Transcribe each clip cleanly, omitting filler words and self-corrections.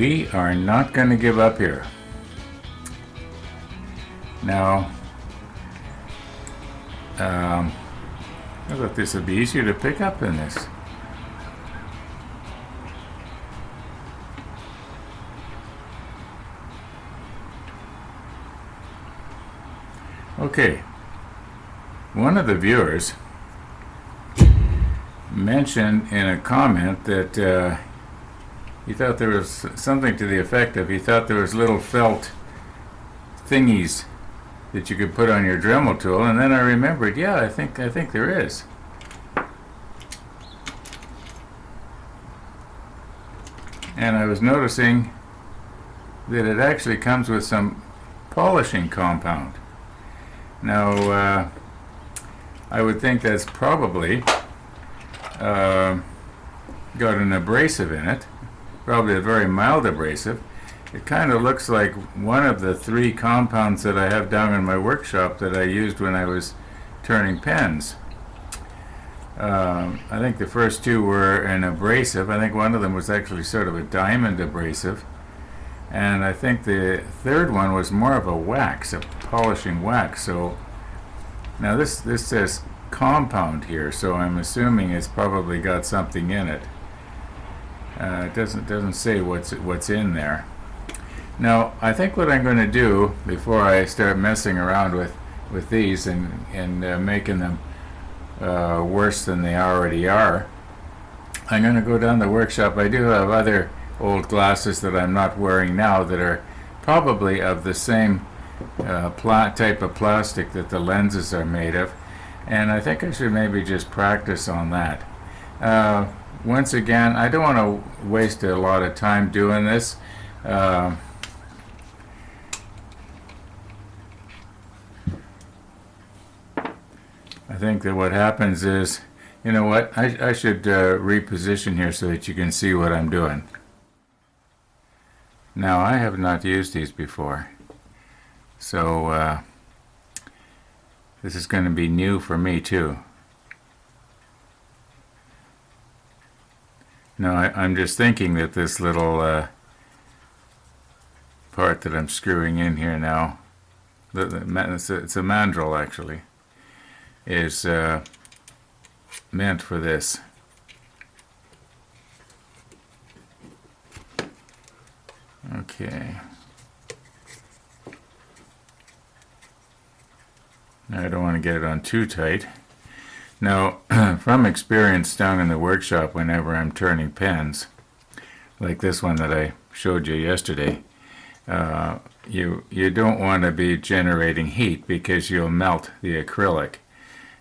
We are not going to give up here. Now, I thought this would be easier to pick up than this. Okay, one of the viewers mentioned in a comment that he thought there was something to the effect of, he thought there was little felt thingies that you could put on your Dremel tool, and then I remembered, yeah, I think there is. And I was noticing that it actually comes with some polishing compound. Now, I would think that's probably got an abrasive in it, probably a very mild abrasive. It kind of looks like one of the 3 compounds that I have down in my workshop that I used when I was turning pens. I think the first 2 were an abrasive. I think one of them was actually sort of a diamond abrasive. And I think the 3rd one was more of a wax, a polishing wax. So now this says compound here, so I'm assuming it's probably got something in it. It doesn't say what's in there. Now, I think what I'm going to do before I start messing around with these and making them worse than they already are, I'm going to go down the workshop. I do have other old glasses that I'm not wearing now that are probably of the same type of plastic that the lenses are made of, and I think I should maybe just practice on that. Once again, I don't want to waste a lot of time doing this. I think that what happens is, you know what, I should reposition here so that you can see what I'm doing. Now, I have not used these before, so this is going to be new for me too. Now, I'm just thinking that this little part that I'm screwing in here now, it's a mandrel actually, is meant for this. Okay. Now I don't want to get it on too tight. Now, from experience down in the workshop, whenever I'm turning pens, like this one that I showed you yesterday, you don't want to be generating heat because you'll melt the acrylic.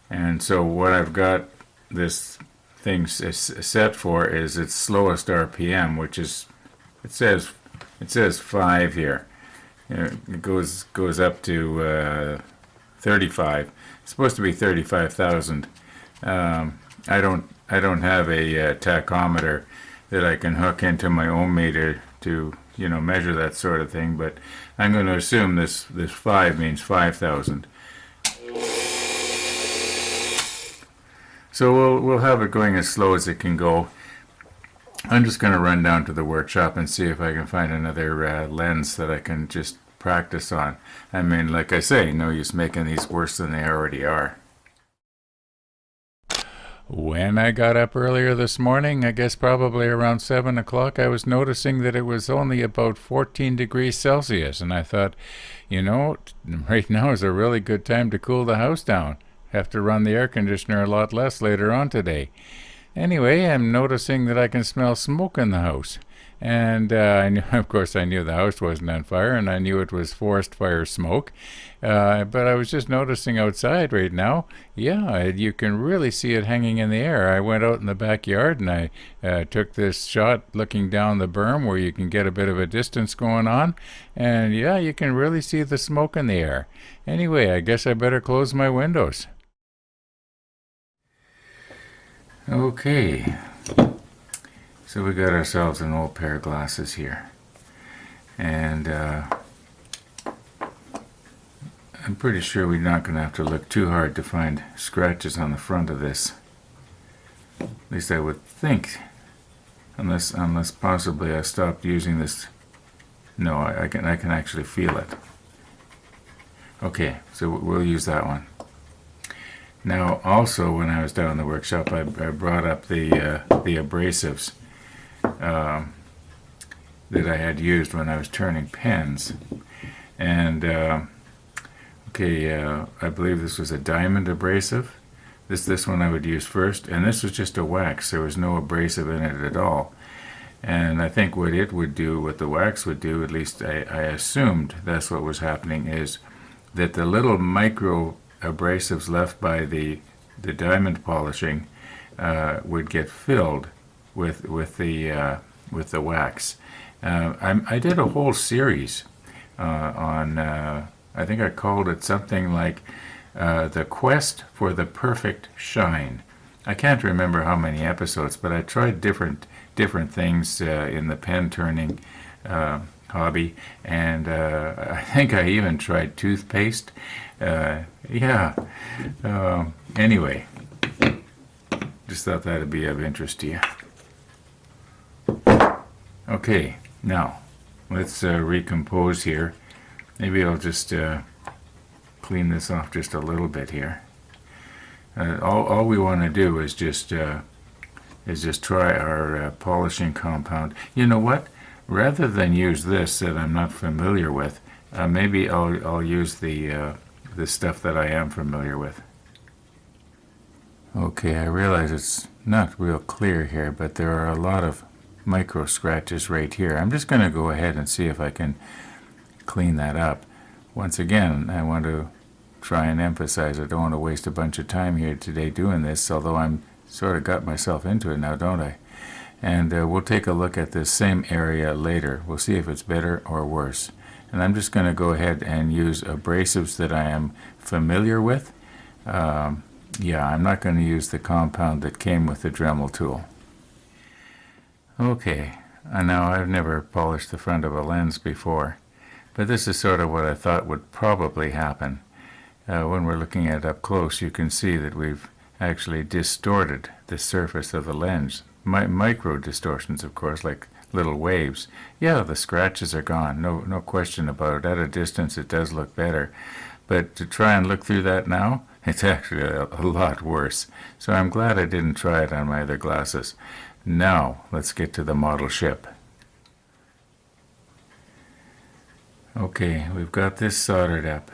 And so what I've got this thing set for is its slowest RPM, which is, it says 5 here. It goes up to 35. It's supposed to be 35,000. I don't have a tachometer that I can hook into my ohm meter to measure that sort of thing, but I'm going to assume this 5 means 5,000. So we'll have it going as slow as it can go. I'm just going to run down to the workshop and see if I can find another lens that I can just practice on. I mean, like I say, no use making these worse than they already are. When I got up earlier this morning, I guess probably around 7 o'clock, I was noticing that it was only about 14 degrees Celsius, and I thought, right now is a really good time to cool the house down. Have to run the air conditioner a lot less later on today. Anyway, I'm noticing that I can smell smoke in the house. And of course I knew the house wasn't on fire, and I knew it was forest fire smoke. But I was just noticing outside right now, yeah, you can really see it hanging in the air. I went out in the backyard and I took this shot looking down the berm where you can get a bit of a distance going on. And yeah, you can really see the smoke in the air. Anyway, I guess I better close my windows. Okay. So we got ourselves an old pair of glasses here, and I'm pretty sure we're not going to have to look too hard to find scratches on the front of this. At least I would think. unless possibly I stopped using this. No, I can actually feel it. Okay, so we'll use that one. Now, also when I was down in the workshop, I brought up the abrasives that I had used when I was turning pens, and I believe this was a diamond abrasive. This one I would use first, and this was just a wax. There was no abrasive in it at all. And I think what it would do, what the wax would do, at least I assumed that's what was happening, is that the little micro abrasives left by the diamond polishing would get filled with the wax. I did a whole series on. I think I called it something like The Quest for the Perfect Shine. I can't remember how many episodes, but I tried different things in the pen turning hobby, and I think I even tried toothpaste. Anyway, just thought that'd be of interest to you. Okay, now let's recompose here. Maybe I'll just clean this off just a little bit here. All we want to do is just try our polishing compound. You know what? Rather than use this that I'm not familiar with, maybe I'll use the stuff that I am familiar with. Okay, I realize it's not real clear here, but there are a lot of micro scratches right here. I'm just going to go ahead and see if I can clean that up. Once again, I want to try and emphasize I don't want to waste a bunch of time here today doing this, although I'm sort of got myself into it now, don't I? And we'll take a look at this same area later. We'll see if it's better or worse. And I'm just going to go ahead and use abrasives that I am familiar with. I'm not going to use the compound that came with the Dremel tool. Okay, now I've never polished the front of a lens before, but this is sort of what I thought would probably happen. When we're looking at it up close, you can see that we've actually distorted the surface of the lens. Micro distortions, of course, like little waves. Yeah, the scratches are gone, no question about it. At a distance it does look better, but to try and look through that now, it's actually a lot worse. So I'm glad I didn't try it on my other glasses. Now let's get to the model ship. Okay, we've got this soldered up.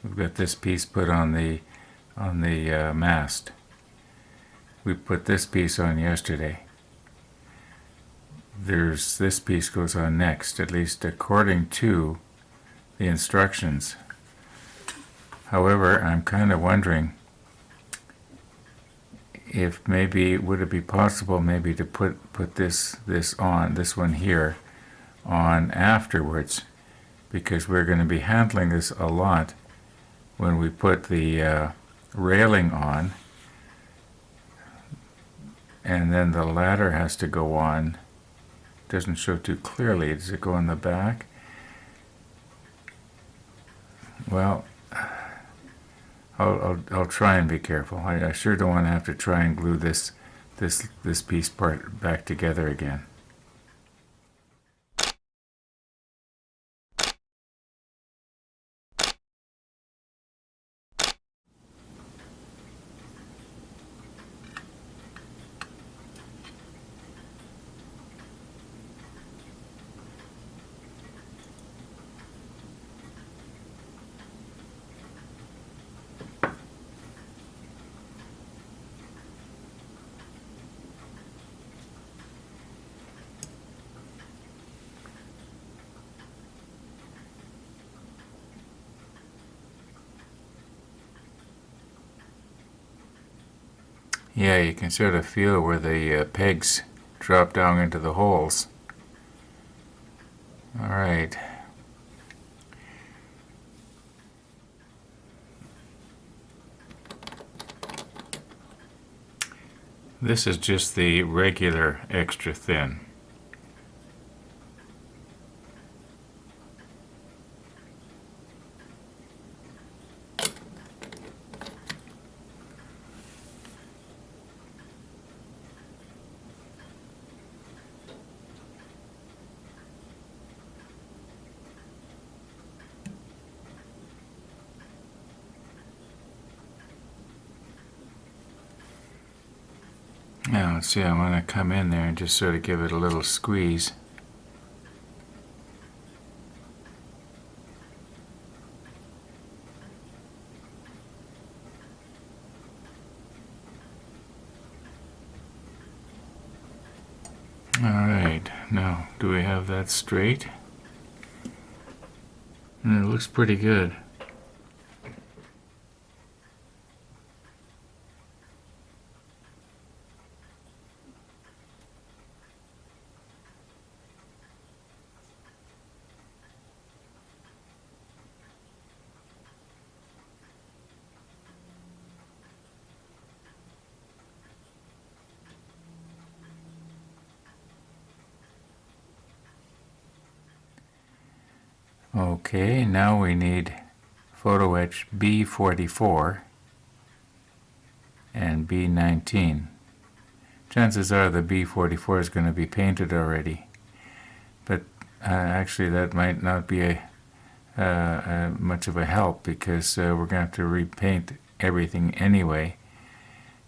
We've got this piece put on the mast. We put this piece on yesterday. This piece goes on next, at least according to the instructions. However, I'm kind of wondering if maybe, would it be possible maybe to put this one here on afterwards, because we're going to be handling this a lot when we put the railing on, and then the ladder has to go on. Doesn't show too clearly. Does it go in the back? Well, I'll try and be careful. I sure don't want to have to try and glue this piece part back together again. Yeah, you can sort of feel where the pegs drop down into the holes. All right. This is just the regular extra thin. Now let's see, I want to come in there and just sort of give it a little squeeze. Alright, now do we have that straight? And it looks pretty good. Okay, now we need photo etch B44 and B19. Chances are the B44 is going to be painted already, but actually that might not be much of a help, because we're going to have to repaint everything anyway,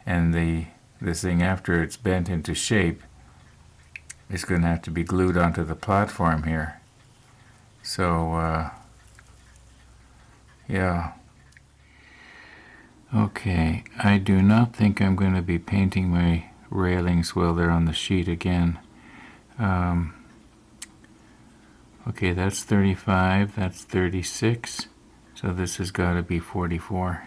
and this thing, after it's bent into shape, is going to have to be glued onto the platform here. So, yeah. Okay, I do not think I'm going to be painting my railings while they're on the sheet again. Okay, that's 35, that's 36, so this has got to be 44.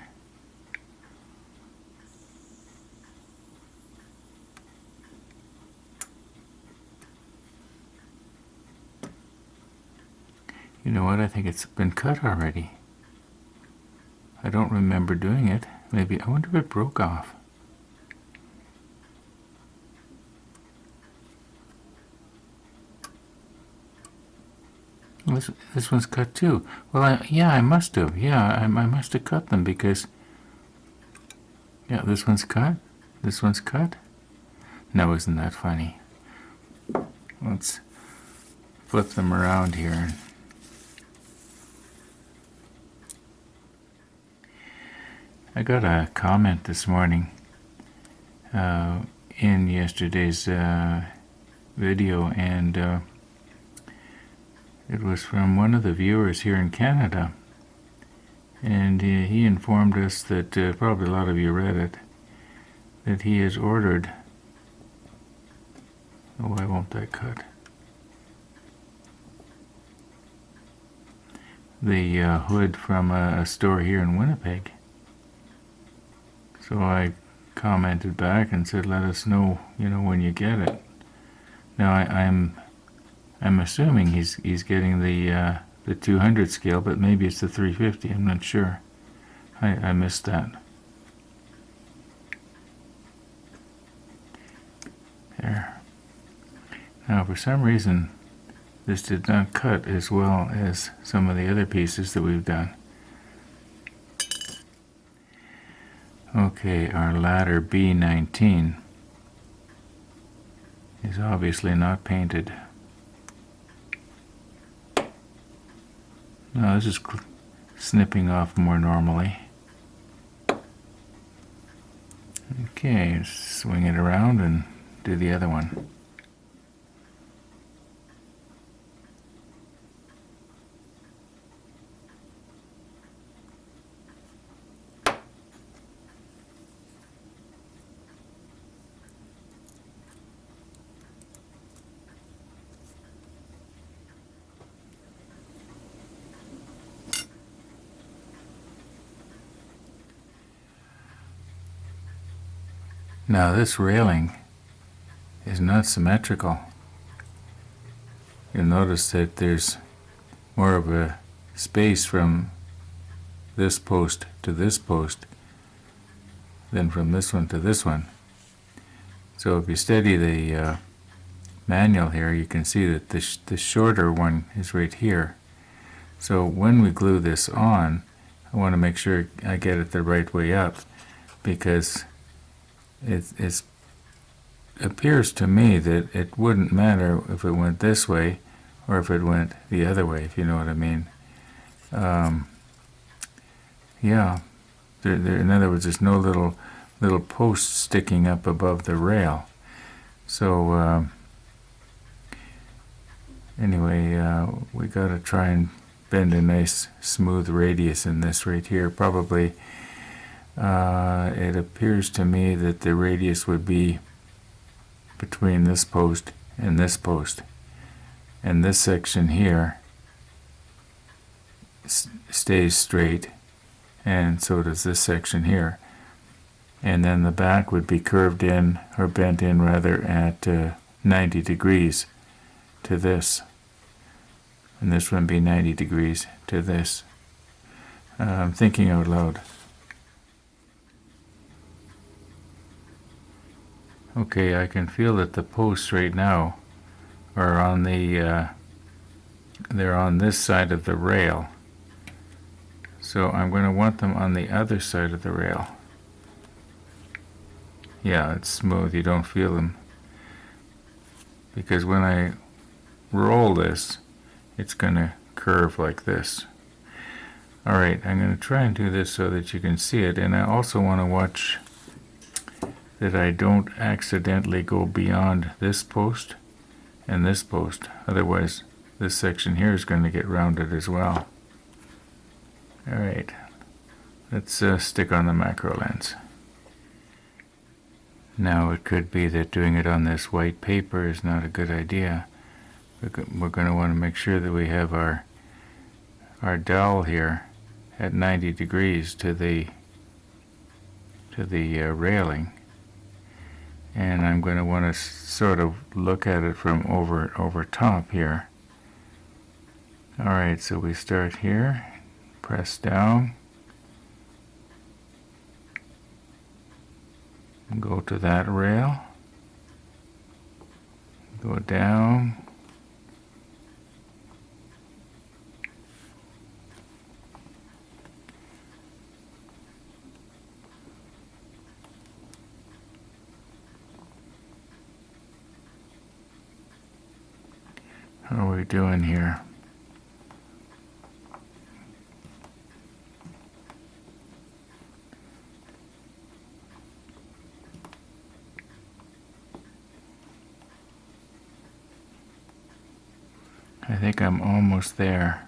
You know what, I think it's been cut already. I don't remember doing it. Maybe, I wonder if it broke off. This one's cut too. Well, yeah, I must have. Yeah, I must have cut them, because, yeah, this one's cut. This one's cut. No, isn't that funny? Let's flip them around here. I got a comment this morning in yesterday's video, and it was from one of the viewers here in Canada, and he informed us that, probably a lot of you read it, that he has ordered, oh, why won't that cut? The hood from a store here in Winnipeg. So I commented back and said, let us know, when you get it. Now I'm assuming he's getting the 200 scale, but maybe it's the 350. I'm not sure. I missed that. There. Now, for some reason, this did not cut as well as some of the other pieces that we've done. Okay, our ladder B19 is obviously not painted. No, this is snipping off more normally. Okay, swing it around and do the other one. Now this railing is not symmetrical. You'll notice that there's more of a space from this post to this post than from this one to this one. So if you study the manual here, you can see that the shorter one is right here. So when we glue this on, I want to make sure I get it the right way up, because it appears to me that it wouldn't matter if it went this way or if it went the other way, if you know what I mean. Yeah, in other words, there's no little little posts sticking up above the rail. So anyway, we got to try and bend a nice smooth radius in this right here. Probably it appears to me that the radius would be between this post and this post, and this section here stays straight, and so does this section here, and then the back would be curved in, or bent in rather, at 90 degrees to this, and this one be 90 degrees to this. I'm thinking out loud. Okay, I can feel that the posts right now are on the they're on this side of the rail, so I'm going to want them on the other side of the rail. Yeah, it's smooth, you don't feel them, because when I roll this, it's going to curve like this. Alright, I'm going to try and do this so that you can see it, and I also want to watch that I don't accidentally go beyond this post and this post. Otherwise, this section here is going to get rounded as well. Alright, let's stick on the macro lens. Now, it could be that doing it on this white paper is not a good idea. We're going to want to make sure that we have our dowel here at 90 degrees to the railing. And I'm going to want to sort of look at it from over top here. Alright, so we start here, press down, go to that rail, go down, how are we doing here? I think I'm almost there.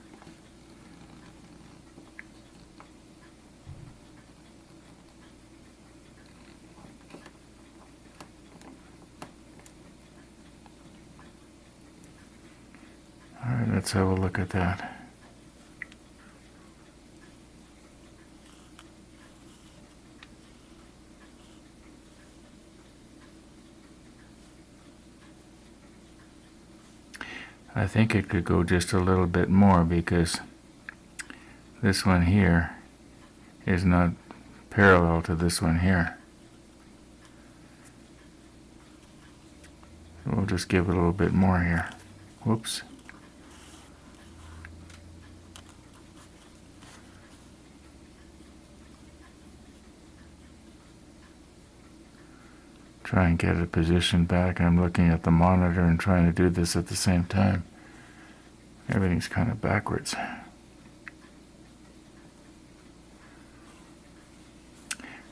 All right, let's have a look at that. I think it could go just a little bit more, because this one here is not parallel to this one here. We'll just give it a little bit more here. Whoops. Try and get it positioned back. I'm looking at the monitor and trying to do this at the same time. Everything's kind of backwards.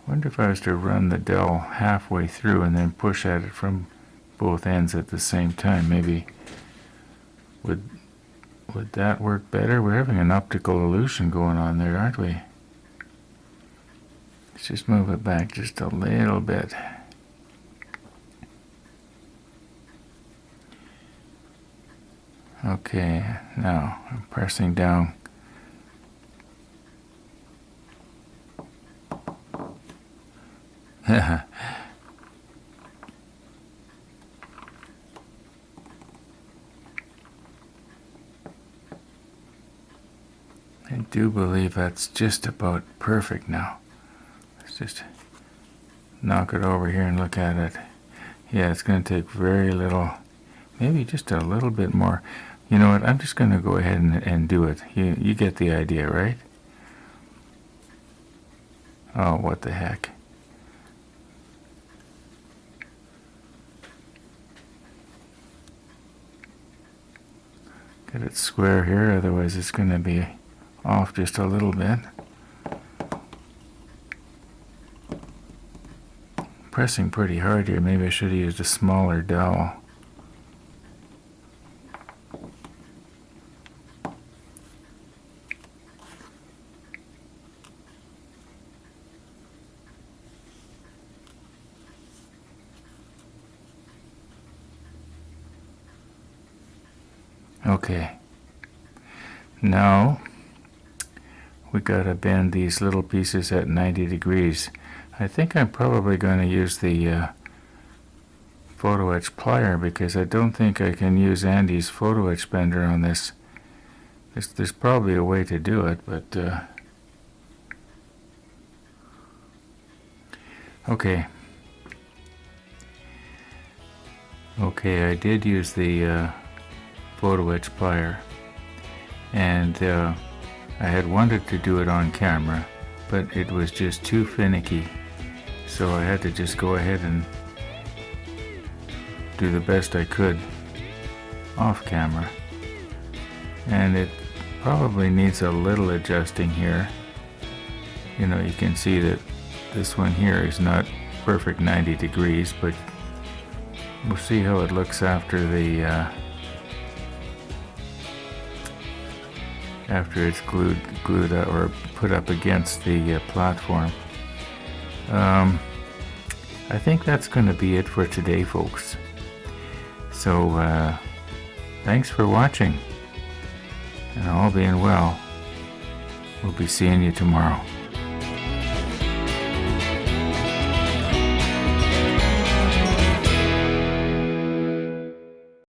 Wonder if I was to run the dowel halfway through and then push at it from both ends at the same time. Maybe would that work better? We're having an optical illusion going on there, aren't we? Let's just move it back just a little bit. Okay, now I'm pressing down. I do believe that's just about perfect now. Let's just knock it over here and look at it. Yeah, it's going to take very little, maybe just a little bit more. You know what, I'm just going to go ahead and do it. You get the idea, right? Oh, what the heck. Get it square here, otherwise it's going to be off just a little bit. pressing pretty hard here. Maybe I should have used a smaller dowel. Okay, now we gotta bend these little pieces at 90 degrees. I think I'm probably going to use the photo etch plier, because I don't think I can use Andy's photo etch bender on this. There's probably a way to do it, but okay. Okay, I did use the photo etch plier, and I had wanted to do it on camera, but it was just too finicky, so I had to just go ahead and do the best I could off camera. And it probably needs a little adjusting here. You know, you can see that this one here is not perfect 90 degrees, but we'll see how it looks after after it's glued up or put up against the platform. I think that's going to be it for today, folks. So thanks for watching, and all being well, we'll be seeing you tomorrow.